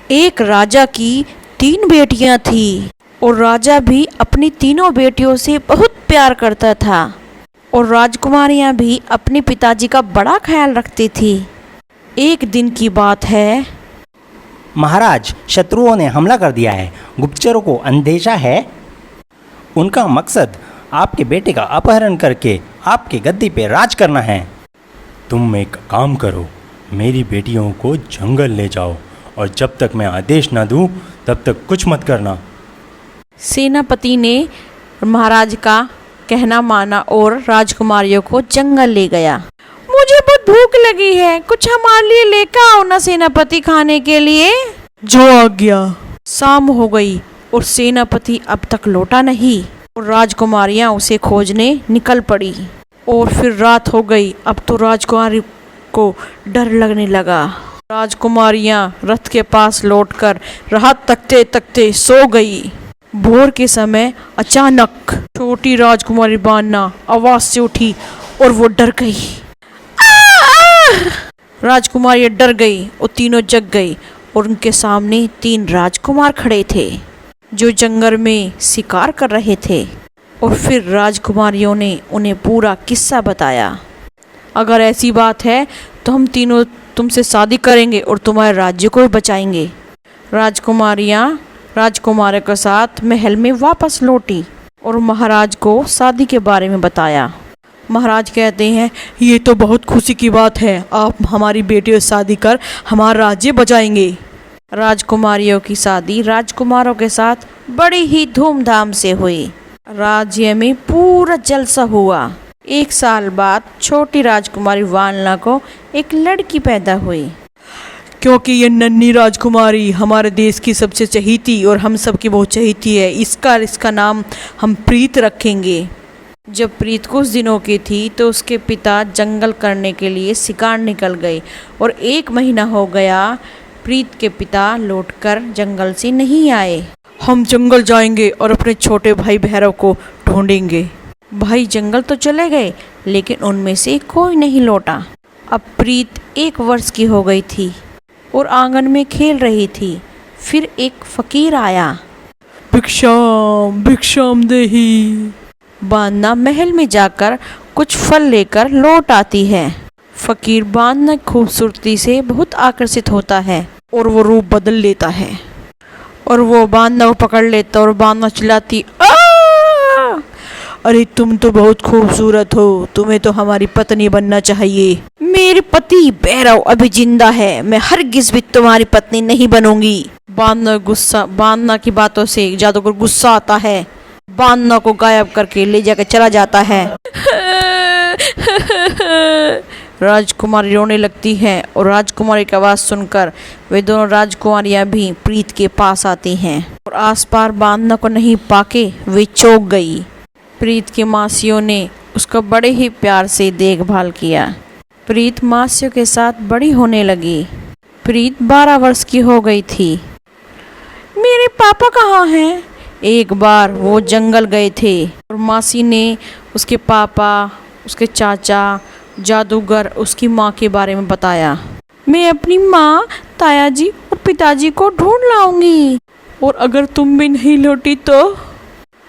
एक राजा की 3 बेटियां थी और राजा भी अपनी तीनों बेटियों से बहुत प्यार करता था और राजकुमारियां भी अपने पिताजी का बड़ा ख्याल रखती थी। एक दिन की बात है। महाराज, शत्रुओं ने हमला कर दिया है। गुप्तचरों को अंदेशा है। उनका मकसद आपके बेटे का अपहरण करके आपके गद्दी पे राज करना है। तुम एक काम करो, मेरी बेटियों को जंगल ले जाओ और जब तक मैं आदेश ना दूं तब तक कुछ मत करना। सेनापति ने महाराज का कहना माना और राजकुमारियों को जंगल ले गया। मुझे बहुत भूख लगी है, कुछ हमारे लिए लेकर आओ ना सेनापति, खाने के लिए। जो आ गया। शाम हो गई और सेनापति अब तक लौटा नहीं और राजकुमारियां उसे खोजने निकल पड़ी और फिर रात हो गई। अब तो राजकुमारी को डर लगने लगा। राजकुमारियां रथ के पास लौटकर रात तकते तकते सो गई। भोर के समय अचानक छोटी राजकुमारी बान्ना आवाज से उठी और वो डर गई। राजकुमारी डर गई और तीनों जग गई और उनके सामने 3 राजकुमार खड़े थे जो जंगल में शिकार कर रहे थे। और फिर राजकुमारियों ने उन्हें पूरा किस्सा बताया। अगर ऐसी बात है तो हम तीनों तुमसे शादी करेंगे और तुम्हारे राज्य को भी बचाएंगे। राजकुमारियां राजकुमारों के साथ महल में वापस लौटी और महाराज को शादी के बारे में बताया। महाराज कहते हैं, ये तो बहुत खुशी की बात है, आप हमारी बेटी से शादी कर हमारा राज्य बचाएंगे। राजकुमारियों की शादी राजकुमारों के साथ बड़ी ही धूमधाम से हुई। राज्य में पूरा जलसा हुआ। 1 साल बाद छोटी राजकुमारी वानला को एक लड़की पैदा हुई। क्योंकि ये नन्ही राजकुमारी हमारे देश की सबसे चहेती और हम सब की बहुत चहेती है, इसका नाम हम प्रीत रखेंगे। जब प्रीत कुछ दिनों की थी तो उसके पिता जंगल करने के लिए शिकार निकल गए और 1 महीना हो गया प्रीत के पिता लौटकर जंगल से नहीं आए। हम जंगल जाएंगे और अपने छोटे भाई भैरव को ढूंढेंगे। भाई जंगल तो चले गए लेकिन उनमें से कोई नहीं लौटा। अब प्रीत 1 वर्ष की हो गई थी और आंगन में खेल रही थी। फिर एक फकीर आया। भिक्षाम भिक्षाम देही। बान्ना महल में जाकर कुछ फल लेकर लौट आती है। फकीर बान्ना की खूबसूरती से बहुत आकर्षित होता है और वो रूप बदल लेता है और वो बान्ना को पकड़ लेता और बान्ना चिल्लाती, अरे तुम तो बहुत खूबसूरत हो, तुम्हें तो हमारी पत्नी बनना चाहिए। मेरे पति भैरव अभी जिंदा है, मैं हरगिज भी तुम्हारी पत्नी नहीं बनूंगी। बान्ना की बातों से जादूगर गुस्सा आता है। बान्ना को गायब करके ले जाकर चला जाता है। राजकुमारी रोने लगती है और राजकुमारी की आवाज़ सुनकर वे दोनों राजकुमारियां भी प्रीत के पास आती हैं और आसपास बान्ना को नहीं पाके वे चौंक गई। प्रीत की मासियों ने उसका बड़े ही प्यार से देखभाल किया। प्रीत मासियों के साथ बड़ी होने लगी। प्रीत 12 वर्ष की हो गई थी। मेरे पापा कहाँ हैं? एक बार वो जंगल गए थे और मासी ने उसके पापा, उसके चाचा, जादूगर, उसकी माँ के बारे में बताया। मैं अपनी माँ, ताया जी और पिताजी को ढूंढ लाऊंगी और अगर तुम भी नहीं लौटी तो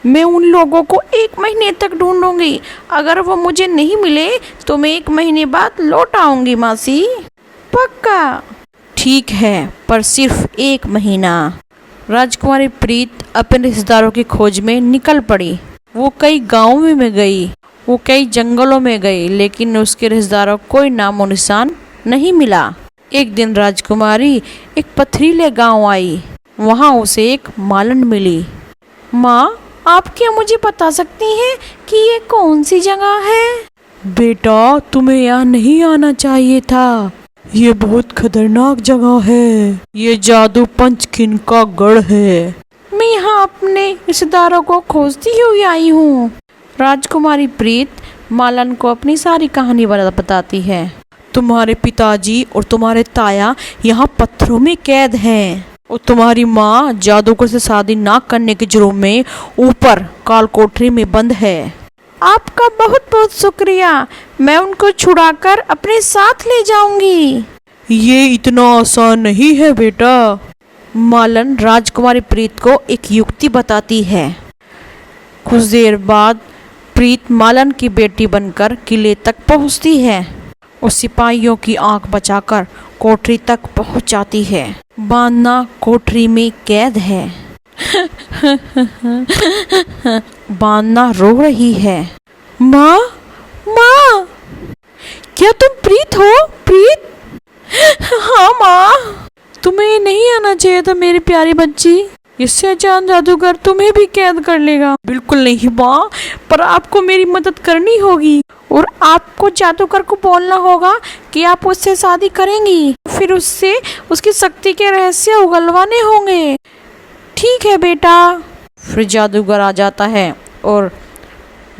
मैं उन लोगों को 1 महीने तक ढूंढूंगी। अगर वो मुझे नहीं मिले तो मैं 1 महीने बाद लौट आऊंगी मासी। पक्का? ठीक है, पर सिर्फ 1 महीना। राजकुमारी प्रीत अपने रिश्तेदारों की खोज में निकल पड़ी। वो कई गांवों में गई, वो कई जंगलों में गई, लेकिन उसके रिश्तेदारों को कोई नामो निशान नहीं मिला। एक दिन राजकुमारी एक पथरीले गांव आई। वहां उसे एक मालन मिली। माँ, आप क्या मुझे बता सकती हैं कि ये कौन सी जगह है? बेटा, तुम्हें यहाँ नहीं आना चाहिए था। ये बहुत खतरनाक जगह है। ये जादू पंचकिन का गढ़ है। मैं यहाँ अपने रिश्तेदारों को खोजती हुई आई हूँ। राजकुमारी प्रीत मालन को अपनी सारी कहानी बताती है। तुम्हारे पिताजी और तुम्हारे ताया यहाँ पत्थरों में कैद हैं और तुम्हारी माँ जादूगर से शादी ना करने के जुर्म में ऊपर काल कोठरी में बंद है। आपका बहुत बहुत शुक्रिया, मैं उनको छुड़ाकर अपने साथ ले जाऊंगी। ये इतना आसान नहीं है बेटा। मालन राजकुमारी प्रीत को एक युक्ति बताती है। कुछ देर बाद प्रीत मालन की बेटी बनकर किले तक पहुंचती है और सिपाहियों की आंख बचाकर कोठरी तक पहुंच जाती है। बांधना कोठरी में कैद है। बांधना रो रही है। माँ, माँ, क्या तुम प्रीत हो? प्रीत? हाँ माँ। तुम्हें नहीं आना चाहिए था मेरी प्यारी बच्ची। इससे अचानक जादूगर तुम्हें भी कैद कर लेगा। बिल्कुल नहीं माँ, पर आपको मेरी मदद करनी होगी और आपको जादूगर को बोलना होगा कि आप उससे शादी करेंगी। फिर उससे उसकी शक्ति के रहस्य उगलवाने होंगे। ठीक है बेटा। फिर जादूगर आ जाता है और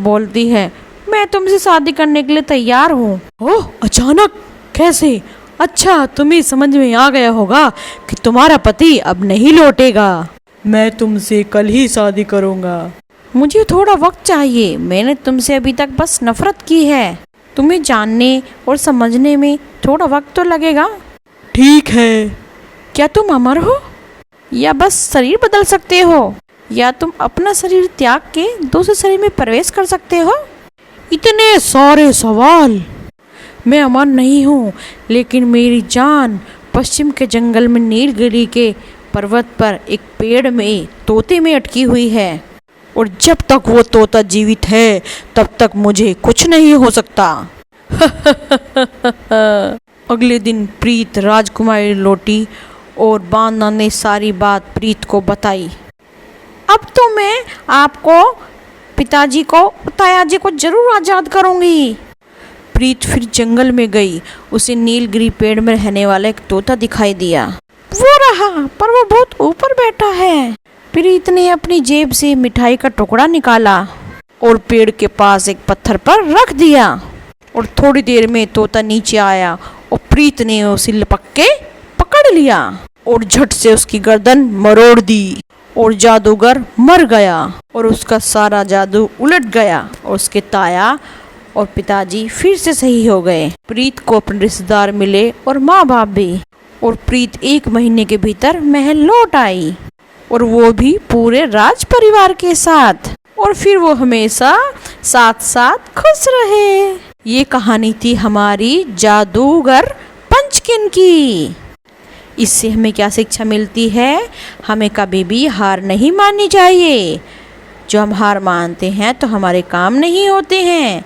बोलती है, मैं तुमसे शादी करने के लिए तैयार हूँ। ओह, अचानक कैसे? अच्छा, तुम्हें समझ में आ गया होगा कि तुम्हारा पति अब नहीं लौटेगा। मैं तुमसे कल ही शादी करूँगा। मुझे थोड़ा वक्त चाहिए। मैंने तुमसे अभी तक बस नफरत की है। तुम्हें जानने और समझने में थोड़ा वक्त तो लगेगा। ठीक है। क्या तुम अमर हो या बस शरीर बदल सकते हो, या तुम अपना शरीर त्याग के दूसरे शरीर में प्रवेश कर सकते हो? इतने सारे सवाल। मैं अमर नहीं हूँ, लेकिन मेरी जान पश्चिम के जंगल में नीलगिरी के पर्वत पर एक पेड़ में तोते में अटकी हुई है, और जब तक वो तोता जीवित है तब तक मुझे कुछ नहीं हो सकता। अगले दिन प्रीत राजकुमारी लौटी और बांधना ने सारी बात प्रीत को बताई। अब तो मैं आपको, पिताजी को, तायाजी को जरूर आजाद करूंगी। प्रीत फिर जंगल में गई। उसे नीलगिरी पेड़ में रहने वाला एक तोता दिखाई दिया। वो रहा, पर वो बहुत ऊपर बैठा है। प्रीत ने अपनी जेब से मिठाई का टुकड़ा निकाला और पेड़ के पास एक पत्थर पर रख दिया, और थोड़ी देर में तोता नीचे आया और प्रीत ने उसे लपक के पकड़ लिया और झट से उसकी गर्दन मरोड़ दी, और जादूगर मर गया और उसका सारा जादू उलट गया और उसके ताया और पिताजी फिर से सही हो गए। प्रीत को अपने रिश्तेदार मिले और माँ बाप भी, और प्रीत 1 महीने के भीतर महल लौट आई, और वो भी पूरे राज परिवार के साथ, और फिर वो हमेशा साथ साथ खुश रहे। ये कहानी थी हमारी जादूगर पंचकिन की। इससे हमें क्या शिक्षा मिलती है? हमें कभी भी हार नहीं माननी चाहिए। जो हम हार मानते हैं तो हमारे काम नहीं होते हैं।